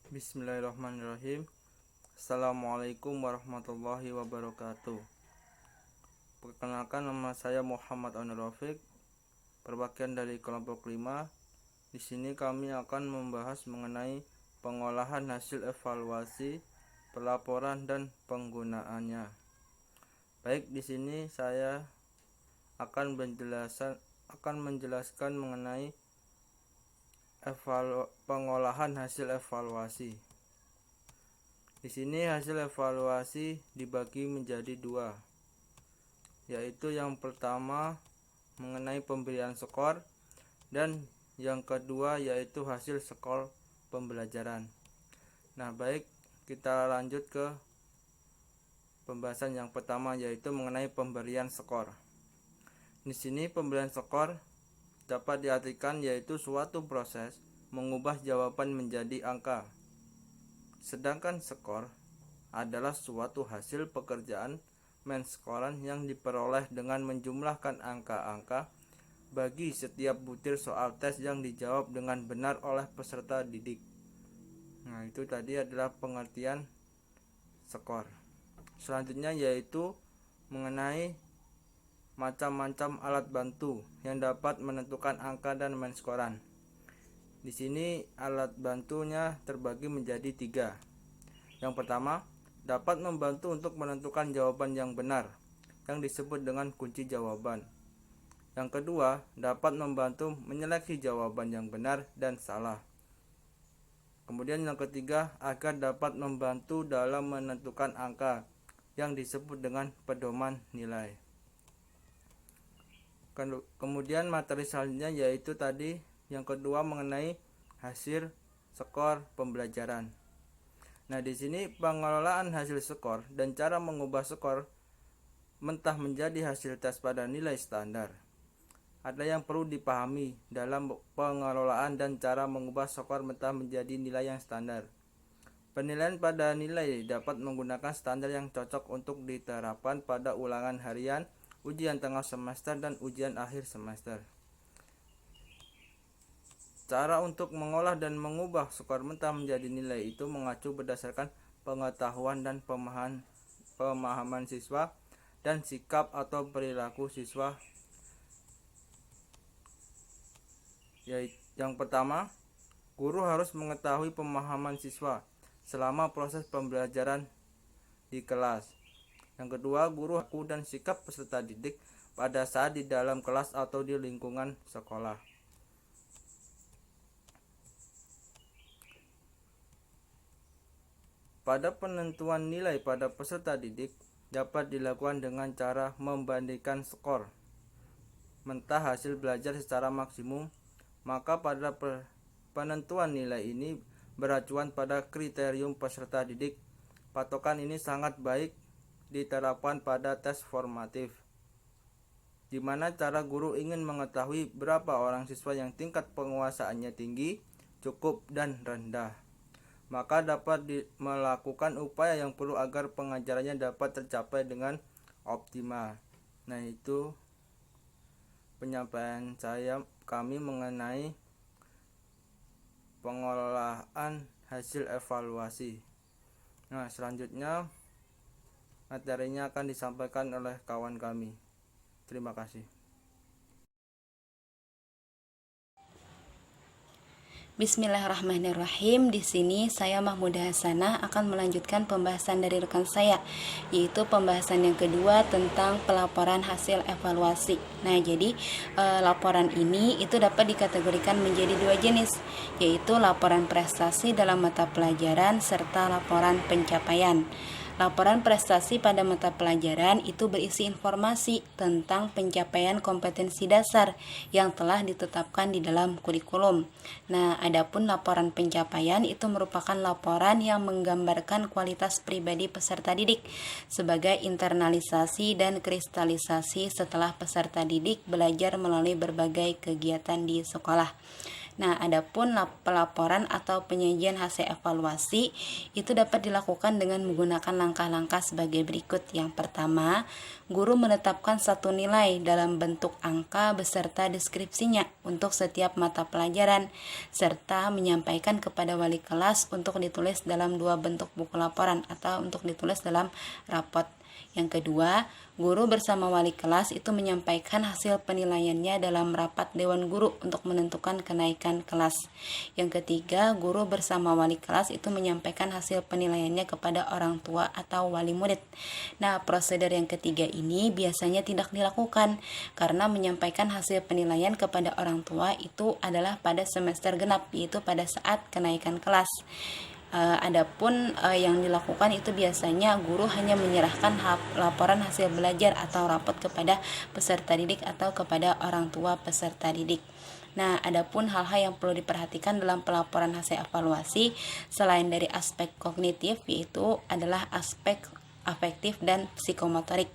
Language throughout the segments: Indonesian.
Bismillahirrahmanirrahim. Assalamualaikum warahmatullahi wabarakatuh. Perkenalkan, nama saya Muhammad Anur Rafiq, perwakilan dari kelompok 5. Di sini kami akan membahas mengenai pengolahan hasil evaluasi, pelaporan dan penggunaannya. Baik, di sini saya akan menjelaskan mengenai pengolahan hasil evaluasi. Di sini hasil evaluasi dibagi menjadi dua, yaitu yang pertama mengenai pemberian skor dan yang kedua yaitu hasil skor pembelajaran. Nah, baik, kita lanjut ke pembahasan yang pertama, yaitu mengenai pemberian skor. Di sini pemberian skor dapat diartikan yaitu suatu proses mengubah jawaban menjadi angka. Sedangkan skor adalah suatu hasil pekerjaan menskoran yang diperoleh dengan menjumlahkan angka-angka bagi setiap butir soal tes yang dijawab dengan benar oleh peserta didik. Nah, itu tadi adalah pengertian skor. Selanjutnya yaitu mengenai macam-macam alat bantu yang dapat menentukan angka dan menskoran. Di sini alat bantunya terbagi menjadi 3. Yang pertama, dapat membantu untuk menentukan jawaban yang benar, yang disebut dengan kunci jawaban. Yang kedua, dapat membantu menyeleksi jawaban yang benar dan salah. Kemudian yang ketiga, agar dapat membantu dalam menentukan angka, yang disebut dengan pedoman nilai. Kemudian materi selanjutnya yaitu tadi yang kedua mengenai hasil skor pembelajaran. Nah, di sini pengelolaan hasil skor dan cara mengubah skor mentah menjadi hasil tes pada nilai standar. Ada yang perlu dipahami dalam pengelolaan dan cara mengubah skor mentah menjadi nilai yang standar. Penilaian pada nilai dapat menggunakan standar yang cocok untuk diterapkan pada ulangan harian, ujian tengah semester, dan ujian akhir semester. Cara untuk mengolah dan mengubah skor mentah menjadi nilai itu mengacu berdasarkan pengetahuan dan pemahaman siswa dan sikap atau perilaku siswa. Yang pertama, guru harus mengetahui pemahaman siswa selama proses pembelajaran di kelas. Yang kedua, guru dan sikap peserta didik pada saat di dalam kelas atau di lingkungan sekolah. Pada penentuan nilai pada peserta didik dapat dilakukan dengan cara membandingkan skor mentah hasil belajar secara maksimum. Maka pada penentuan nilai ini beracuan pada kriterium peserta didik. Patokan ini sangat baik diterapkan pada tes formatif, di mana cara guru ingin mengetahui berapa orang siswa yang tingkat penguasaannya tinggi, cukup, dan rendah. Maka dapat melakukan upaya yang perlu agar pengajarannya dapat tercapai dengan optimal. Nah, itu penyampaian kami mengenai pengolahan hasil evaluasi. Nah, selanjutnya materinya akan disampaikan oleh kawan kami. Terima kasih. Bismillahirrahmanirrahim. Di sini saya Mahmudah Hasanah akan melanjutkan pembahasan dari rekan saya, yaitu pembahasan yang kedua tentang pelaporan hasil evaluasi. Nah, jadi laporan ini itu dapat dikategorikan menjadi 2 jenis, yaitu laporan prestasi dalam mata pelajaran serta laporan pencapaian. Laporan prestasi pada mata pelajaran itu berisi informasi tentang pencapaian kompetensi dasar yang telah ditetapkan di dalam kurikulum. Nah, adapun laporan pencapaian itu merupakan laporan yang menggambarkan kualitas pribadi peserta didik sebagai internalisasi dan kristalisasi setelah peserta didik belajar melalui berbagai kegiatan di sekolah. Nah, adapun pelaporan atau penyajian hasil evaluasi itu dapat dilakukan dengan menggunakan langkah-langkah sebagai berikut. Yang pertama, guru menetapkan satu nilai dalam bentuk angka beserta deskripsinya untuk setiap mata pelajaran, serta menyampaikan kepada wali kelas untuk ditulis dalam 2 bentuk buku laporan atau untuk ditulis dalam rapot. Yang kedua, guru bersama wali kelas itu menyampaikan hasil penilaiannya dalam rapat dewan guru untuk menentukan kenaikan kelas. Yang ketiga, guru bersama wali kelas itu menyampaikan hasil penilaiannya kepada orang tua atau wali murid. Nah, prosedur yang ketiga ini biasanya tidak dilakukan karena menyampaikan hasil penilaian kepada orang tua itu adalah pada semester genap, yaitu pada saat kenaikan kelas. Adapun yang dilakukan itu biasanya guru hanya menyerahkan laporan hasil belajar atau rapot kepada peserta didik atau kepada orang tua peserta didik. Nah, adapun hal-hal yang perlu diperhatikan dalam pelaporan hasil evaluasi selain dari aspek kognitif, yaitu adalah aspek afektif dan psikomotorik.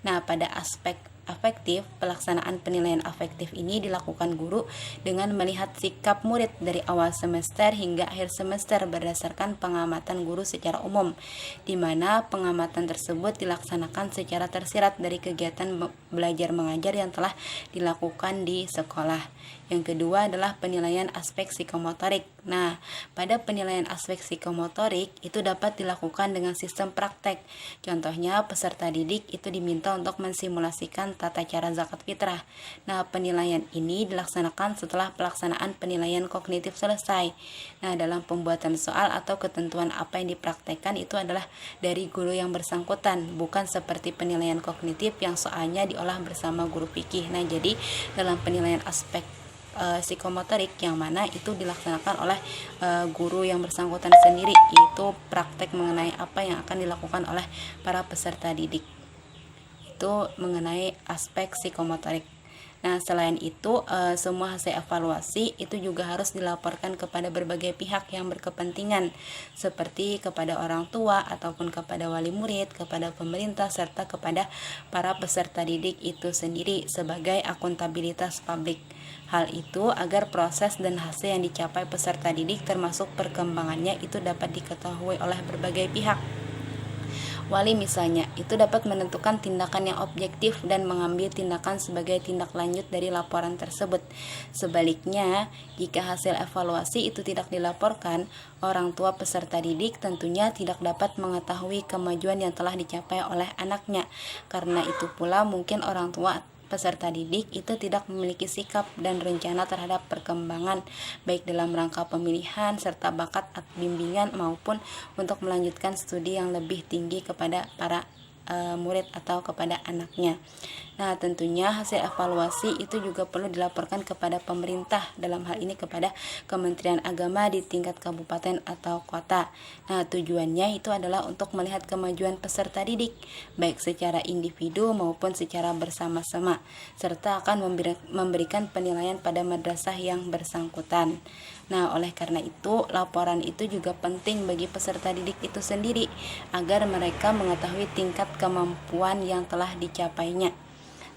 Nah, pada aspek afektif, pelaksanaan penilaian afektif ini dilakukan guru dengan melihat sikap murid dari awal semester hingga akhir semester berdasarkan pengamatan guru secara umum, di mana pengamatan tersebut dilaksanakan secara tersirat dari kegiatan belajar mengajar yang telah dilakukan di sekolah. Yang kedua adalah penilaian aspek psikomotorik. Nah, pada penilaian aspek psikomotorik itu dapat dilakukan dengan sistem praktek. Contohnya, peserta didik itu diminta untuk mensimulasikan tata cara zakat fitrah. Nah, penilaian ini dilaksanakan setelah pelaksanaan penilaian kognitif selesai. Nah, dalam pembuatan soal atau ketentuan apa yang dipraktekkan itu adalah dari guru yang bersangkutan, bukan seperti penilaian kognitif yang soalnya diolah bersama guru fikih. Nah, jadi dalam penilaian aspek psikomotorik yang mana itu dilaksanakan oleh guru yang bersangkutan sendiri, yaitu praktek mengenai apa yang akan dilakukan oleh para peserta didik. Itu mengenai aspek psikomotorik. Nah, selain itu semua hasil evaluasi itu juga harus dilaporkan kepada berbagai pihak yang berkepentingan, seperti kepada orang tua ataupun kepada wali murid, kepada pemerintah, serta kepada para peserta didik itu sendiri sebagai akuntabilitas publik. Hal itu agar proses dan hasil yang dicapai peserta didik termasuk perkembangannya itu dapat diketahui oleh berbagai pihak. Wali misalnya itu dapat menentukan tindakan yang objektif dan mengambil tindakan sebagai tindak lanjut dari laporan tersebut. Sebaliknya, jika hasil evaluasi itu tidak dilaporkan, orang tua peserta didik tentunya tidak dapat mengetahui kemajuan yang telah dicapai oleh anaknya. Karena itu pula mungkin orang tua peserta didik itu tidak memiliki sikap dan rencana terhadap perkembangan baik dalam rangka pemilihan serta bakat atau bimbingan maupun untuk melanjutkan studi yang lebih tinggi kepada para murid atau kepada anaknya. Nah, tentunya hasil evaluasi itu juga perlu dilaporkan kepada pemerintah, dalam hal ini kepada Kementerian Agama di tingkat kabupaten atau kota. Nah, tujuannya itu adalah untuk melihat kemajuan peserta didik, baik secara individu maupun secara bersama-sama, serta akan memberikan penilaian pada madrasah yang bersangkutan. Nah, oleh karena itu, laporan itu juga penting bagi peserta didik itu sendiri, agar mereka mengetahui tingkat kemampuan yang telah dicapainya,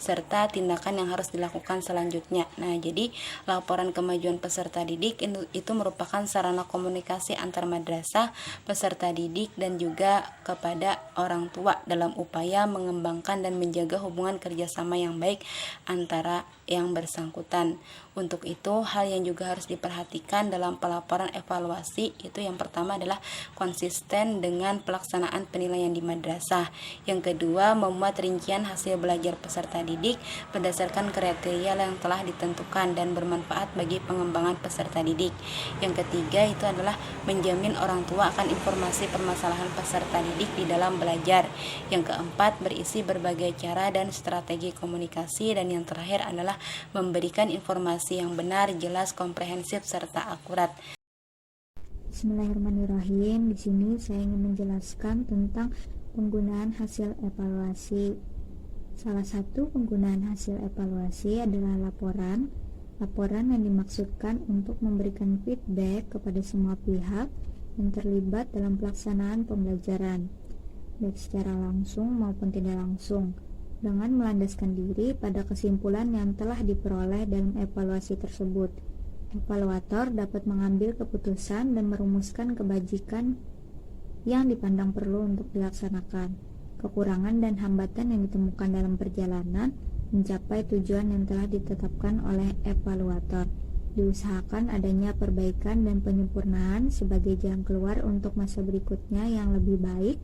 serta tindakan yang harus dilakukan selanjutnya. Nah, jadi laporan kemajuan peserta didik itu merupakan sarana komunikasi antar madrasah, peserta didik, dan juga kepada orang tua dalam upaya mengembangkan dan menjaga hubungan kerjasama yang baik antara yang bersangkutan. Untuk itu, hal yang juga harus diperhatikan dalam pelaporan evaluasi itu yang pertama adalah konsisten dengan pelaksanaan penilaian di madrasah. Yang kedua, memuat rincian hasil belajar peserta didik berdasarkan kriteria yang telah ditentukan dan bermanfaat bagi pengembangan peserta didik. Yang ketiga itu adalah menjamin orang tua akan informasi permasalahan peserta didik di dalam belajar. Yang keempat, berisi berbagai cara dan strategi komunikasi, dan yang terakhir adalah memberikan informasi yang benar, jelas, komprehensif, serta akurat. Bismillahirrahmanirrahim. Di sini saya ingin menjelaskan tentang penggunaan hasil evaluasi. Salah satu penggunaan hasil evaluasi adalah laporan. Laporan yang dimaksudkan untuk memberikan feedback kepada semua pihak yang terlibat dalam pelaksanaan pembelajaran, baik secara langsung maupun tidak langsung, dengan melandaskan diri pada kesimpulan yang telah diperoleh dalam evaluasi tersebut. Evaluator dapat mengambil keputusan dan merumuskan kebajikan yang dipandang perlu untuk dilaksanakan. Kekurangan dan hambatan yang ditemukan dalam perjalanan mencapai tujuan yang telah ditetapkan oleh evaluator. Diusahakan adanya perbaikan dan penyempurnaan sebagai jalan keluar untuk masa berikutnya yang lebih baik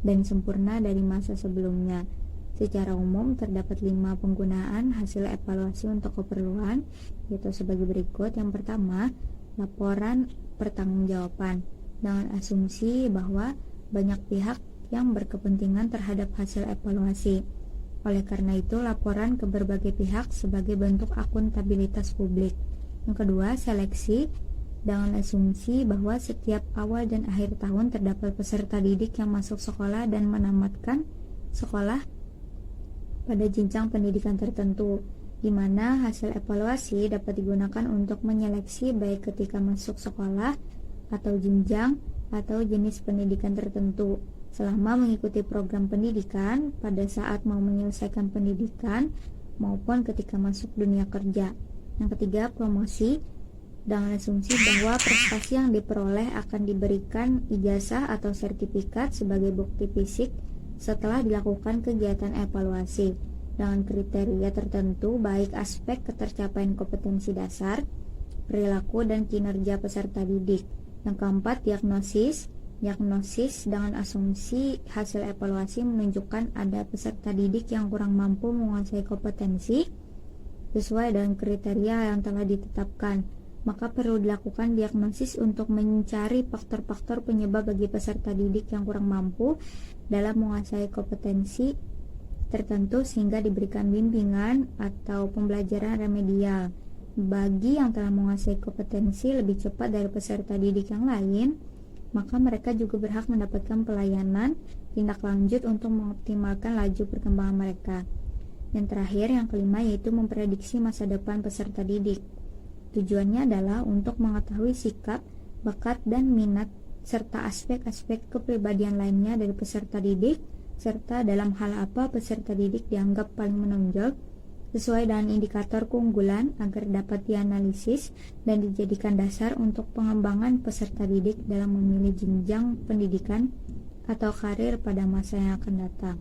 dan sempurna dari masa sebelumnya. Secara umum, terdapat 5 penggunaan hasil evaluasi untuk keperluan, yaitu sebagai berikut. Yang pertama, laporan pertanggungjawaban, dengan asumsi bahwa banyak pihak yang berkepentingan terhadap hasil evaluasi. Oleh karena itu, laporan ke berbagai pihak sebagai bentuk akuntabilitas publik. Yang kedua, seleksi, dengan asumsi bahwa setiap awal dan akhir tahun terdapat peserta didik yang masuk sekolah dan menamatkan sekolah pada jenjang pendidikan tertentu, di mana hasil evaluasi dapat digunakan untuk menyeleksi baik ketika masuk sekolah atau jenjang atau jenis pendidikan tertentu, selama mengikuti program pendidikan, pada saat mau menyelesaikan pendidikan, maupun ketika masuk dunia kerja. Yang ketiga, promosi, dengan asumsi bahwa prestasi yang diperoleh akan diberikan ijazah atau sertifikat sebagai bukti fisik setelah dilakukan kegiatan evaluasi dengan kriteria tertentu, baik aspek ketercapaian kompetensi dasar, perilaku, dan kinerja peserta didik. Yang keempat, diagnosis dengan asumsi hasil evaluasi menunjukkan ada peserta didik yang kurang mampu menguasai kompetensi sesuai dengan kriteria yang telah ditetapkan, maka perlu dilakukan diagnosis untuk mencari faktor-faktor penyebab bagi peserta didik yang kurang mampu dalam menguasai kompetensi tertentu, sehingga diberikan bimbingan atau pembelajaran remedial. Bagi yang telah menguasai kompetensi lebih cepat dari peserta didik yang lain, maka mereka juga berhak mendapatkan pelayanan tindak lanjut untuk mengoptimalkan laju perkembangan mereka. Yang terakhir, yang kelima, yaitu memprediksi masa depan peserta didik. Tujuannya adalah untuk mengetahui sikap, bakat, dan minat serta aspek-aspek kepribadian lainnya dari peserta didik, serta dalam hal apa peserta didik dianggap paling menonjol sesuai dengan indikator keunggulan agar dapat dianalisis dan dijadikan dasar untuk pengembangan peserta didik dalam memilih jenjang pendidikan atau karir pada masa yang akan datang.